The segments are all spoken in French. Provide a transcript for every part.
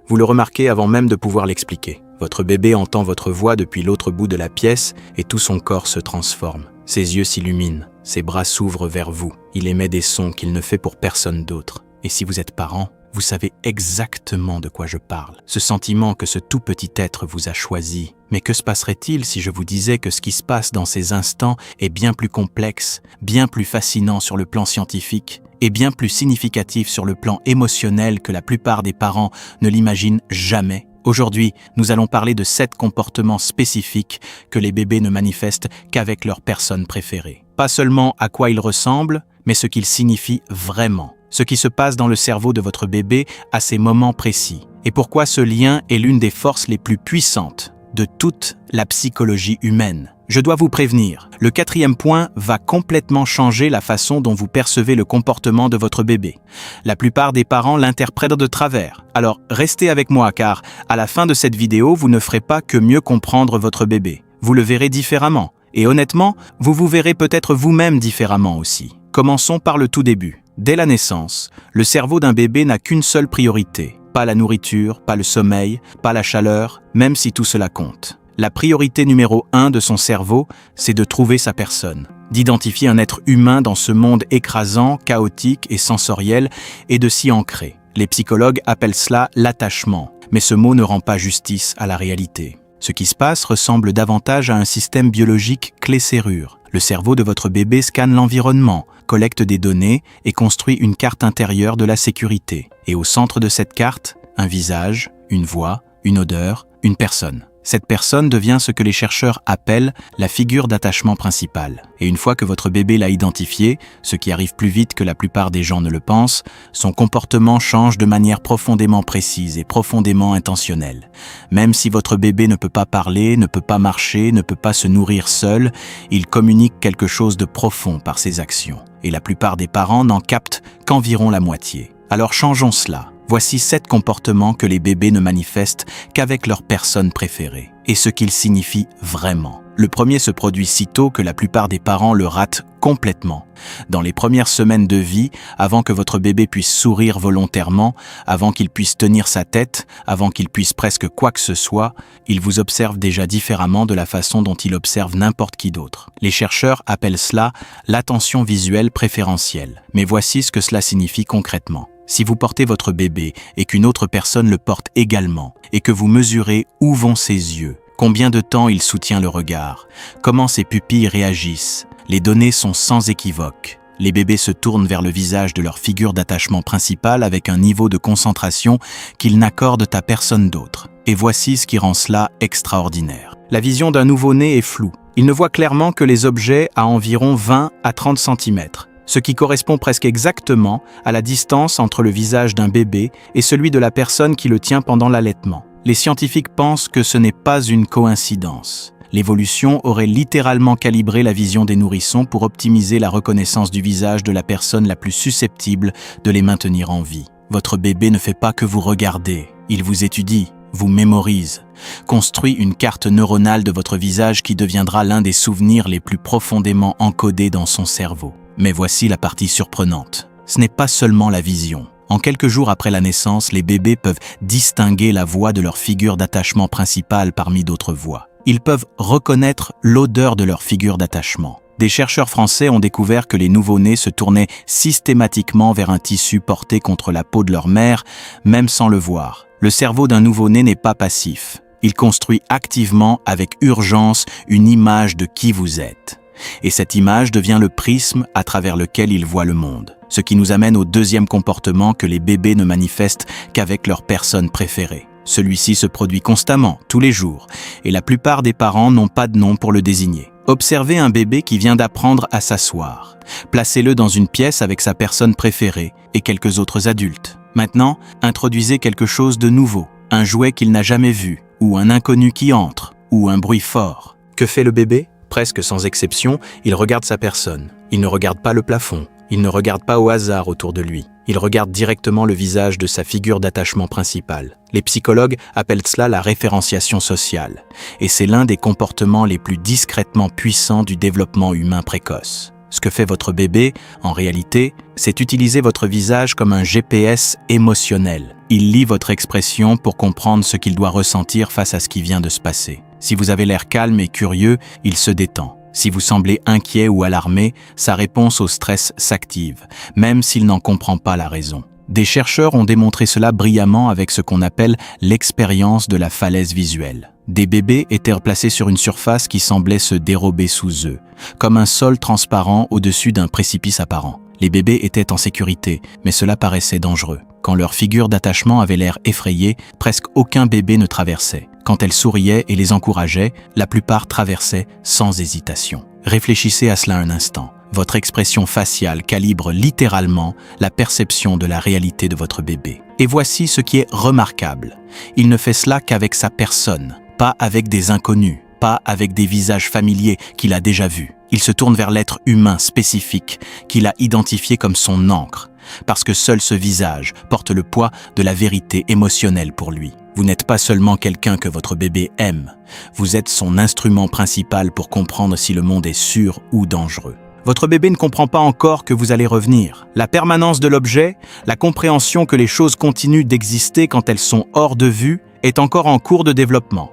Vous le remarquez avant même de pouvoir l'expliquer. Votre bébé entend votre voix depuis l'autre bout de la pièce et tout son corps se transforme. Ses yeux s'illuminent, ses bras s'ouvrent vers vous. Il émet des sons qu'il ne fait pour personne d'autre. Et si vous êtes parent, vous savez exactement de quoi je parle. Ce sentiment que ce tout petit être vous a choisi. Mais que se passerait-il si je vous disais que ce qui se passe dans ces instants est bien plus complexe, bien plus fascinant sur le plan scientifique et bien plus significatif sur le plan émotionnel que la plupart des parents ne l'imaginent jamais? Aujourd'hui, nous allons parler de 7 comportements spécifiques que les bébés ne manifestent qu'avec leur personne préférée. Pas seulement à quoi ils ressemblent, mais ce qu'ils signifient vraiment. Ce qui se passe dans le cerveau de votre bébé à ces moments précis. Et pourquoi ce lien est l'une des forces les plus puissantes de toute la psychologie humaine. Je dois vous prévenir, le 4e point va complètement changer la façon dont vous percevez le comportement de votre bébé. La plupart des parents l'interprètent de travers. Alors restez avec moi car à la fin de cette vidéo, vous ne ferez pas que mieux comprendre votre bébé. Vous le verrez différemment. Et honnêtement, vous vous verrez peut-être vous-même différemment aussi. Commençons par le tout début. Dès la naissance, le cerveau d'un bébé n'a qu'une seule priorité. Pas la nourriture, pas le sommeil, pas la chaleur, même si tout cela compte. La priorité numéro 1 de son cerveau, c'est de trouver sa personne, d'identifier un être humain dans ce monde écrasant, chaotique et sensoriel et de s'y ancrer. Les psychologues appellent cela l'attachement, mais ce mot ne rend pas justice à la réalité. Ce qui se passe ressemble davantage à un système biologique clé-serrure. Le cerveau de votre bébé scanne l'environnement, collecte des données et construit une carte intérieure de la sécurité. Et au centre de cette carte, un visage, une voix, une odeur, une personne. Cette personne devient ce que les chercheurs appellent la figure d'attachement principale. Et une fois que votre bébé l'a identifié, ce qui arrive plus vite que la plupart des gens ne le pensent, son comportement change de manière profondément précise et profondément intentionnelle. Même si votre bébé ne peut pas parler, ne peut pas marcher, ne peut pas se nourrir seul, il communique quelque chose de profond par ses actions. Et la plupart des parents n'en captent qu'environ la moitié. Alors changeons cela. Voici 7 comportements que les bébés ne manifestent qu'avec leur personne préférée, et ce qu'ils signifient vraiment. Le premier se produit si tôt que la plupart des parents le ratent complètement. Dans les premières semaines de vie, avant que votre bébé puisse sourire volontairement, avant qu'il puisse tenir sa tête, avant qu'il puisse presque quoi que ce soit, il vous observe déjà différemment de la façon dont il observe n'importe qui d'autre. Les chercheurs appellent cela l'attention visuelle préférentielle. Mais voici ce que cela signifie concrètement. Si vous portez votre bébé et qu'une autre personne le porte également, et que vous mesurez où vont ses yeux, combien de temps il soutient le regard, comment ses pupilles réagissent, les données sont sans équivoque. Les bébés se tournent vers le visage de leur figure d'attachement principale avec un niveau de concentration qu'ils n'accordent à personne d'autre. Et voici ce qui rend cela extraordinaire. La vision d'un nouveau-né est floue. Il ne voit clairement que les objets à environ 20 à 30 cm. Ce qui correspond presque exactement à la distance entre le visage d'un bébé et celui de la personne qui le tient pendant l'allaitement. Les scientifiques pensent que ce n'est pas une coïncidence. L'évolution aurait littéralement calibré la vision des nourrissons pour optimiser la reconnaissance du visage de la personne la plus susceptible de les maintenir en vie. Votre bébé ne fait pas que vous regarder, il vous étudie, vous mémorise, construit une carte neuronale de votre visage qui deviendra l'un des souvenirs les plus profondément encodés dans son cerveau. Mais voici la partie surprenante. Ce n'est pas seulement la vision. En quelques jours après la naissance, les bébés peuvent distinguer la voix de leur figure d'attachement principale parmi d'autres voix. Ils peuvent reconnaître l'odeur de leur figure d'attachement. Des chercheurs français ont découvert que les nouveau-nés se tournaient systématiquement vers un tissu porté contre la peau de leur mère, même sans le voir. Le cerveau d'un nouveau-né n'est pas passif. Il construit activement, avec urgence, une image de qui vous êtes. Et cette image devient le prisme à travers lequel il voit le monde. Ce qui nous amène au 2e comportement que les bébés ne manifestent qu'avec leur personne préférée. Celui-ci se produit constamment, tous les jours, et la plupart des parents n'ont pas de nom pour le désigner. Observez un bébé qui vient d'apprendre à s'asseoir. Placez-le dans une pièce avec sa personne préférée et quelques autres adultes. Maintenant, introduisez quelque chose de nouveau, un jouet qu'il n'a jamais vu, ou un inconnu qui entre, ou un bruit fort. Que fait le bébé ? Presque sans exception, il regarde sa personne. Il ne regarde pas le plafond. Il ne regarde pas au hasard autour de lui. Il regarde directement le visage de sa figure d'attachement principale. Les psychologues appellent cela la référenciation sociale. Et c'est l'un des comportements les plus discrètement puissants du développement humain précoce. Ce que fait votre bébé, en réalité, c'est utiliser votre visage comme un GPS émotionnel. Il lit votre expression pour comprendre ce qu'il doit ressentir face à ce qui vient de se passer. Si vous avez l'air calme et curieux, il se détend. Si vous semblez inquiet ou alarmé, sa réponse au stress s'active, même s'il n'en comprend pas la raison. Des chercheurs ont démontré cela brillamment avec ce qu'on appelle l'expérience de la falaise visuelle. Des bébés étaient replacés sur une surface qui semblait se dérober sous eux, comme un sol transparent au-dessus d'un précipice apparent. Les bébés étaient en sécurité, mais cela paraissait dangereux. Quand leur figure d'attachement avait l'air effrayée, presque aucun bébé ne traversait. Quand elles souriaient et les encourageaient, la plupart traversaient sans hésitation. Réfléchissez à cela un instant. Votre expression faciale calibre littéralement la perception de la réalité de votre bébé. Et voici ce qui est remarquable. Il ne fait cela qu'avec sa personne, pas avec des inconnus, pas avec des visages familiers qu'il a déjà vus. Il se tourne vers l'être humain spécifique qu'il a identifié comme son encre, parce que seul ce visage porte le poids de la vérité émotionnelle pour lui. Vous n'êtes pas seulement quelqu'un que votre bébé aime, vous êtes son instrument principal pour comprendre si le monde est sûr ou dangereux. Votre bébé ne comprend pas encore que vous allez revenir. La permanence de l'objet, la compréhension que les choses continuent d'exister quand elles sont hors de vue, est encore en cours de développement.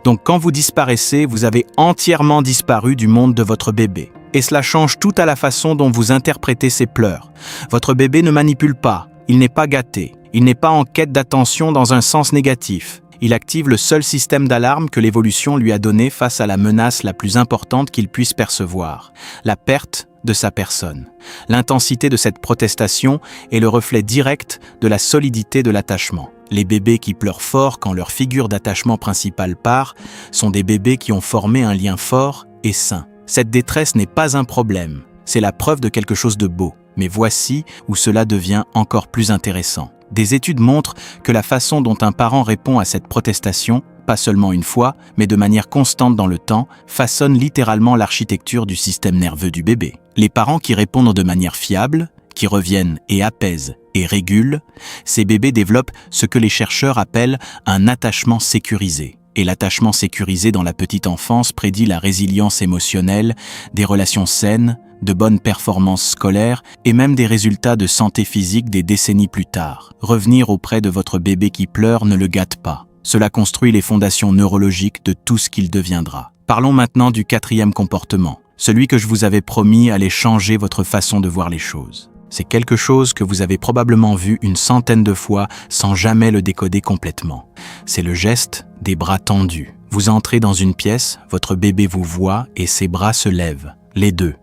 Donc quand vous disparaissez, vous avez entièrement disparu du monde de votre bébé. Et cela change tout à la façon dont vous interprétez ses pleurs. Votre bébé ne manipule pas, il n'est pas gâté, il n'est pas en quête d'attention dans un sens négatif. Il active le seul système d'alarme que l'évolution lui a donné face à la menace la plus importante qu'il puisse percevoir, la perte de sa personne. L'intensité de cette protestation est le reflet direct de la solidité de l'attachement. Les bébés qui pleurent fort quand leur figure d'attachement principale part sont des bébés qui ont formé un lien fort et sain. Cette détresse n'est pas un problème, c'est la preuve de quelque chose de beau. Mais voici où cela devient encore plus intéressant. Des études montrent que la façon dont un parent répond à cette protestation, pas seulement une fois, mais de manière constante dans le temps, façonne littéralement l'architecture du système nerveux du bébé. Les parents qui répondent de manière fiable, qui reviennent et apaisent et régulent, ces bébés développent ce que les chercheurs appellent un attachement sécurisé. Et l'attachement sécurisé dans la petite enfance prédit la résilience émotionnelle, des relations saines, de bonnes performances scolaires et même des résultats de santé physique des décennies plus tard. Revenir auprès de votre bébé qui pleure ne le gâte pas. Cela construit les fondations neurologiques de tout ce qu'il deviendra. Parlons maintenant du 4e comportement, celui que je vous avais promis allait changer votre façon de voir les choses. C'est quelque chose que vous avez probablement vu une centaine de fois sans jamais le décoder complètement. C'est le geste des bras tendus. Vous entrez dans une pièce, votre bébé vous voit et ses bras se lèvent, les deux,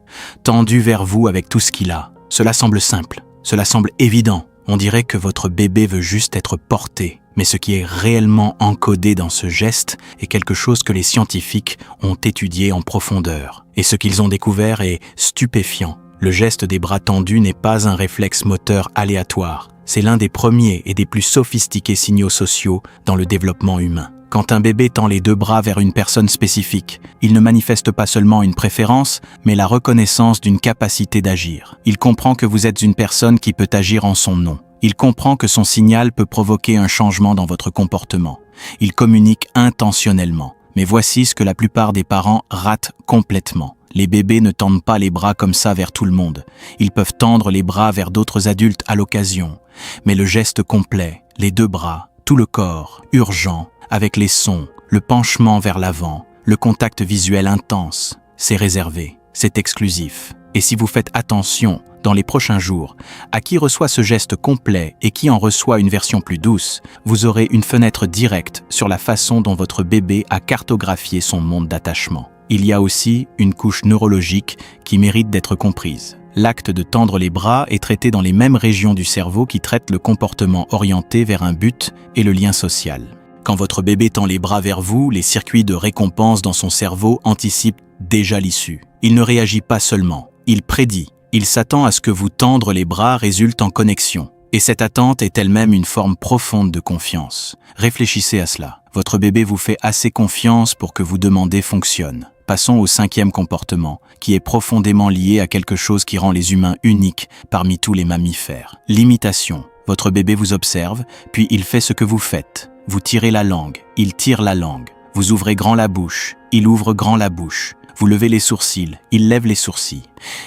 tendus vers vous avec tout ce qu'il a. Cela semble simple, cela semble évident. On dirait que votre bébé veut juste être porté. Mais ce qui est réellement encodé dans ce geste est quelque chose que les scientifiques ont étudié en profondeur. Et ce qu'ils ont découvert est stupéfiant. Le geste des bras tendus n'est pas un réflexe moteur aléatoire. C'est l'un des premiers et des plus sophistiqués signaux sociaux dans le développement humain. Quand un bébé tend les deux bras vers une personne spécifique, il ne manifeste pas seulement une préférence, mais la reconnaissance d'une capacité d'agir. Il comprend que vous êtes une personne qui peut agir en son nom. Il comprend que son signal peut provoquer un changement dans votre comportement. Il communique intentionnellement. Mais voici ce que la plupart des parents ratent complètement. Les bébés ne tendent pas les bras comme ça vers tout le monde. Ils peuvent tendre les bras vers d'autres adultes à l'occasion. Mais le geste complet, les deux bras, tout le corps, urgent, avec les sons, le penchement vers l'avant, le contact visuel intense, c'est réservé, c'est exclusif. Et si vous faites attention, dans les prochains jours, à qui reçoit ce geste complet et qui en reçoit une version plus douce, vous aurez une fenêtre directe sur la façon dont votre bébé a cartographié son monde d'attachement. Il y a aussi une couche neurologique qui mérite d'être comprise. L'acte de tendre les bras est traité dans les mêmes régions du cerveau qui traitent le comportement orienté vers un but et le lien social. Quand votre bébé tend les bras vers vous, les circuits de récompense dans son cerveau anticipent déjà l'issue. Il ne réagit pas seulement, il prédit. Il s'attend à ce que vous tendre les bras résulte en connexion. Et cette attente est elle-même une forme profonde de confiance. Réfléchissez à cela. Votre bébé vous fait assez confiance pour que vous demandez fonctionne. Passons au 5e comportement, qui est profondément lié à quelque chose qui rend les humains uniques parmi tous les mammifères. L'imitation. Votre bébé vous observe, puis il fait ce que vous faites. Vous tirez la langue, il tire la langue. Vous ouvrez grand la bouche, il ouvre grand la bouche. Vous levez les sourcils, il lève les sourcils.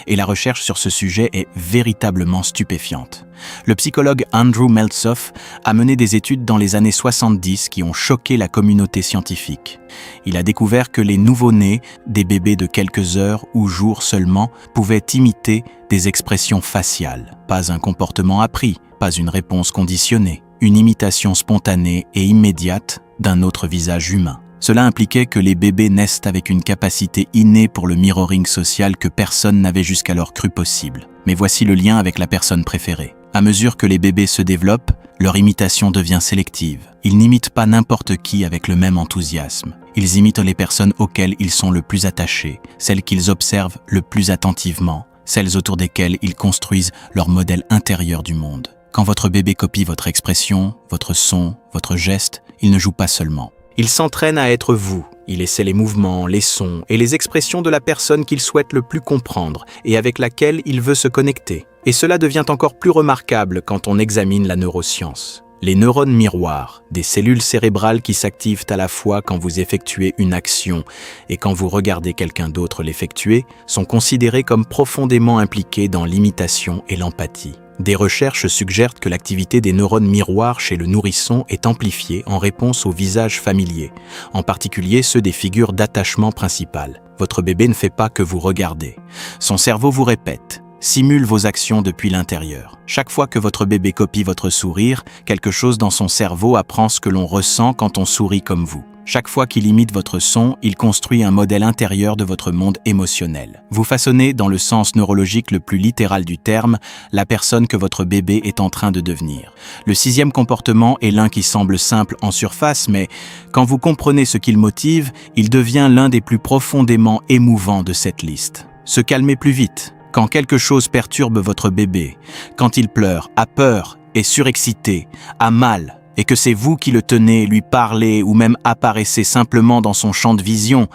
Et la recherche sur ce sujet est véritablement stupéfiante. Le psychologue Andrew Meltzoff a mené des études dans les années 70 qui ont choqué la communauté scientifique. Il a découvert que les nouveau-nés, des bébés de quelques heures ou jours seulement, pouvaient imiter des expressions faciales. Pas un comportement appris, pas une réponse conditionnée, une imitation spontanée et immédiate d'un autre visage humain. Cela impliquait que les bébés naissent avec une capacité innée pour le mirroring social que personne n'avait jusqu'alors cru possible. Mais voici le lien avec la personne préférée. À mesure que les bébés se développent, leur imitation devient sélective. Ils n'imitent pas n'importe qui avec le même enthousiasme. Ils imitent les personnes auxquelles ils sont le plus attachés, celles qu'ils observent le plus attentivement, celles autour desquelles ils construisent leur modèle intérieur du monde. Quand votre bébé copie votre expression, votre son, votre geste, il ne joue pas seulement. Il s'entraîne à être vous. Il essaie les mouvements, les sons et les expressions de la personne qu'il souhaite le plus comprendre et avec laquelle il veut se connecter. Et cela devient encore plus remarquable quand on examine la neuroscience. Les neurones miroirs, des cellules cérébrales qui s'activent à la fois quand vous effectuez une action et quand vous regardez quelqu'un d'autre l'effectuer, sont considérés comme profondément impliqués dans l'imitation et l'empathie. Des recherches suggèrent que l'activité des neurones miroirs chez le nourrisson est amplifiée en réponse aux visages familiers, en particulier ceux des figures d'attachement principales. Votre bébé ne fait pas que vous regarder. Son cerveau vous répète, simule vos actions depuis l'intérieur. Chaque fois que votre bébé copie votre sourire, quelque chose dans son cerveau apprend ce que l'on ressent quand on sourit comme vous. Chaque fois qu'il imite votre son, il construit un modèle intérieur de votre monde émotionnel. Vous façonnez, dans le sens neurologique le plus littéral du terme, la personne que votre bébé est en train de devenir. Le sixième comportement est l'un qui semble simple en surface, mais quand vous comprenez ce qu'il motive, il devient l'un des plus profondément émouvants de cette liste. Se calmer plus vite. Quand quelque chose perturbe votre bébé, quand il pleure, a peur, est surexcité, a mal, et que c'est vous qui le tenez, lui parlez ou même apparaissez simplement dans son champ de vision,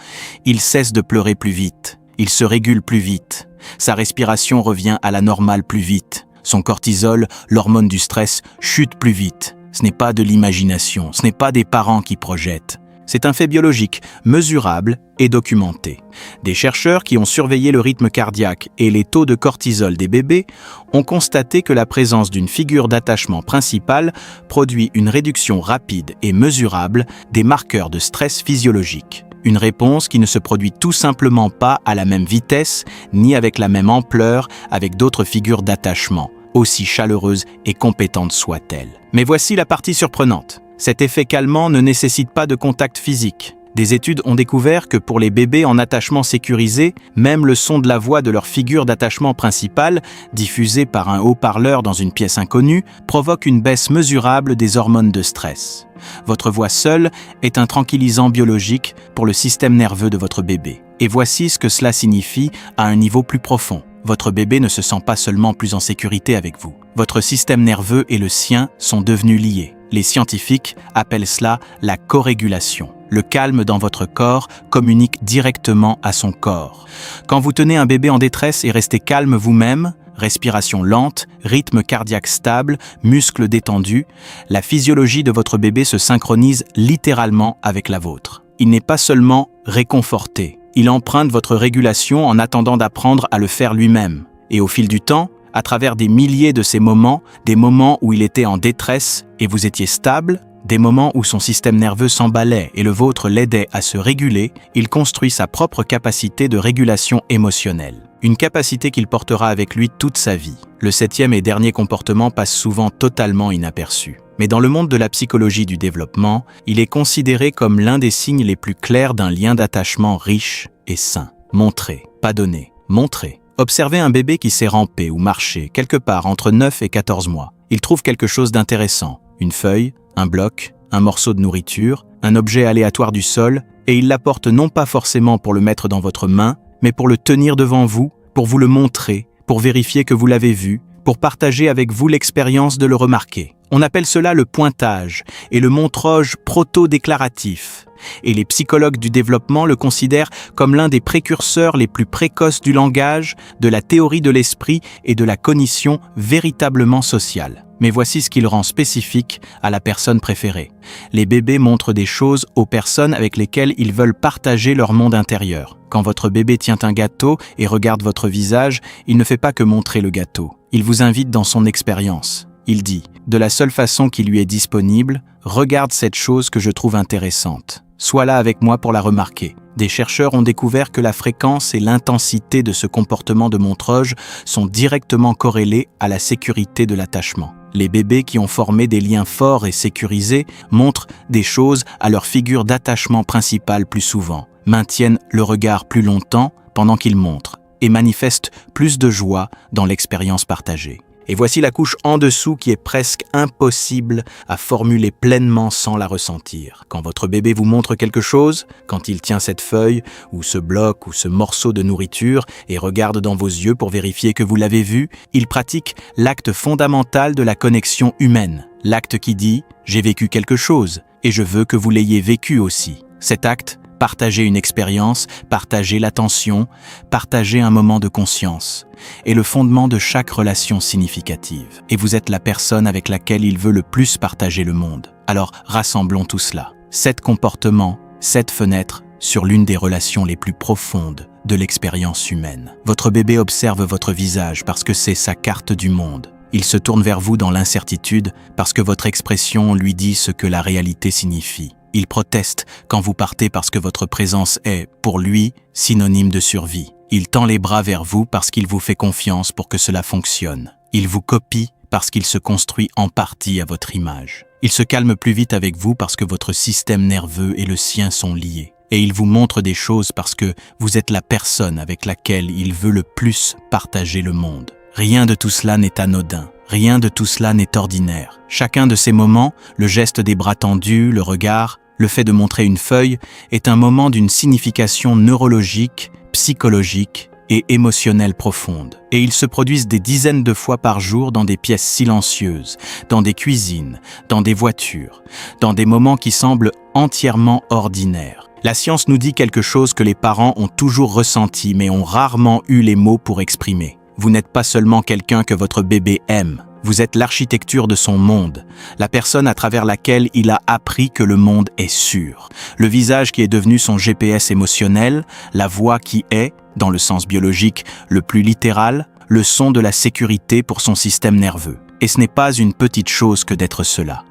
il cesse de pleurer plus vite, il se régule plus vite, sa respiration revient à la normale plus vite, son cortisol, l'hormone du stress, chute plus vite. Ce n'est pas de l'imagination, ce n'est pas des parents qui projettent. C'est un fait biologique, mesurable et documenté. Des chercheurs qui ont surveillé le rythme cardiaque et les taux de cortisol des bébés ont constaté que la présence d'une figure d'attachement principale produit une réduction rapide et mesurable des marqueurs de stress physiologique. Une réponse qui ne se produit tout simplement pas à la même vitesse ni avec la même ampleur avec d'autres figures d'attachement, aussi chaleureuses et compétentes soient-elles. Mais voici la partie surprenante. Cet effet calmant ne nécessite pas de contact physique. Des études ont découvert que pour les bébés en attachement sécurisé, même le son de la voix de leur figure d'attachement principale, diffusée par un haut-parleur dans une pièce inconnue, provoque une baisse mesurable des hormones de stress. Votre voix seule est un tranquillisant biologique pour le système nerveux de votre bébé. Et voici ce que cela signifie à un niveau plus profond. Votre bébé ne se sent pas seulement plus en sécurité avec vous. Votre système nerveux et le sien sont devenus liés. Les scientifiques appellent cela la corégulation. Le calme dans votre corps communique directement à son corps. Quand vous tenez un bébé en détresse et restez calme vous-même, respiration lente, rythme cardiaque stable, muscles détendus, la physiologie de votre bébé se synchronise littéralement avec la vôtre. Il n'est pas seulement réconforté, il emprunte votre régulation en attendant d'apprendre à le faire lui-même. Et au fil du temps, à travers des milliers de ces moments, des moments où il était en détresse et vous étiez stable, des moments où son système nerveux s'emballait et le vôtre l'aidait à se réguler, il construit sa propre capacité de régulation émotionnelle. Une capacité qu'il portera avec lui toute sa vie. Le septième et dernier comportement passe souvent totalement inaperçu. Mais dans le monde de la psychologie du développement, il est considéré comme l'un des signes les plus clairs d'un lien d'attachement riche et sain. Montrer, pas donner, montrer. Observez un bébé qui sait ramper ou marcher quelque part entre 9 et 14 mois. Il trouve quelque chose d'intéressant, une feuille, un bloc, un morceau de nourriture, un objet aléatoire du sol, et il l'apporte non pas forcément pour le mettre dans votre main, mais pour le tenir devant vous, pour vous le montrer, pour vérifier que vous l'avez vu, pour partager avec vous l'expérience de le remarquer. On appelle cela le pointage et le montrage proto-déclaratif. Et les psychologues du développement le considèrent comme l'un des précurseurs les plus précoces du langage, de la théorie de l'esprit et de la cognition véritablement sociale. Mais voici ce qu'il rend spécifique à la personne préférée. Les bébés montrent des choses aux personnes avec lesquelles ils veulent partager leur monde intérieur. Quand votre bébé tient un gâteau et regarde votre visage, il ne fait pas que montrer le gâteau. Il vous invite dans son expérience. Il dit, de la seule façon qui lui est disponible, regarde cette chose que je trouve intéressante. Sois là avec moi pour la remarquer. Des chercheurs ont découvert que la fréquence et l'intensité de ce comportement de montreuil sont directement corrélées à la sécurité de l'attachement. Les bébés qui ont formé des liens forts et sécurisés montrent des choses à leur figure d'attachement principale plus souvent, maintiennent le regard plus longtemps pendant qu'ils montrent et manifestent plus de joie dans l'expérience partagée. Et voici la couche en dessous qui est presque impossible à formuler pleinement sans la ressentir. Quand votre bébé vous montre quelque chose, quand il tient cette feuille, ou ce bloc, ou ce morceau de nourriture, et regarde dans vos yeux pour vérifier que vous l'avez vu, il pratique l'acte fondamental de la connexion humaine. L'acte qui dit « j'ai vécu quelque chose, et je veux que vous l'ayez vécu aussi ». Cet acte, partager une expérience, partager l'attention, partager un moment de conscience, est le fondement de chaque relation significative. Et vous êtes la personne avec laquelle il veut le plus partager le monde. Alors rassemblons tout cela. 7 comportements, 7 fenêtres sur l'une des relations les plus profondes de l'expérience humaine. Votre bébé observe votre visage parce que c'est sa carte du monde. Il se tourne vers vous dans l'incertitude parce que votre expression lui dit ce que la réalité signifie. Il proteste quand vous partez parce que votre présence est, pour lui, synonyme de survie. Il tend les bras vers vous parce qu'il vous fait confiance pour que cela fonctionne. Il vous copie parce qu'il se construit en partie à votre image. Il se calme plus vite avec vous parce que votre système nerveux et le sien sont liés. Et il vous montre des choses parce que vous êtes la personne avec laquelle il veut le plus partager le monde. Rien de tout cela n'est anodin. Rien de tout cela n'est ordinaire. Chacun de ces moments, le geste des bras tendus, le regard, le fait de montrer une feuille, est un moment d'une signification neurologique, psychologique et émotionnelle profonde. Et ils se produisent des dizaines de fois par jour dans des pièces silencieuses, dans des cuisines, dans des voitures, dans des moments qui semblent entièrement ordinaires. La science nous dit quelque chose que les parents ont toujours ressenti mais ont rarement eu les mots pour exprimer. Vous n'êtes pas seulement quelqu'un que votre bébé aime. Vous êtes l'architecture de son monde, la personne à travers laquelle il a appris que le monde est sûr. Le visage qui est devenu son GPS émotionnel, la voix qui est, dans le sens biologique le plus littéral, le son de la sécurité pour son système nerveux. Et ce n'est pas une petite chose que d'être cela.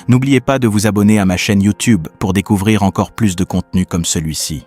N'oubliez pas de vous abonner à ma chaîne YouTube pour découvrir encore plus de contenu comme celui-ci.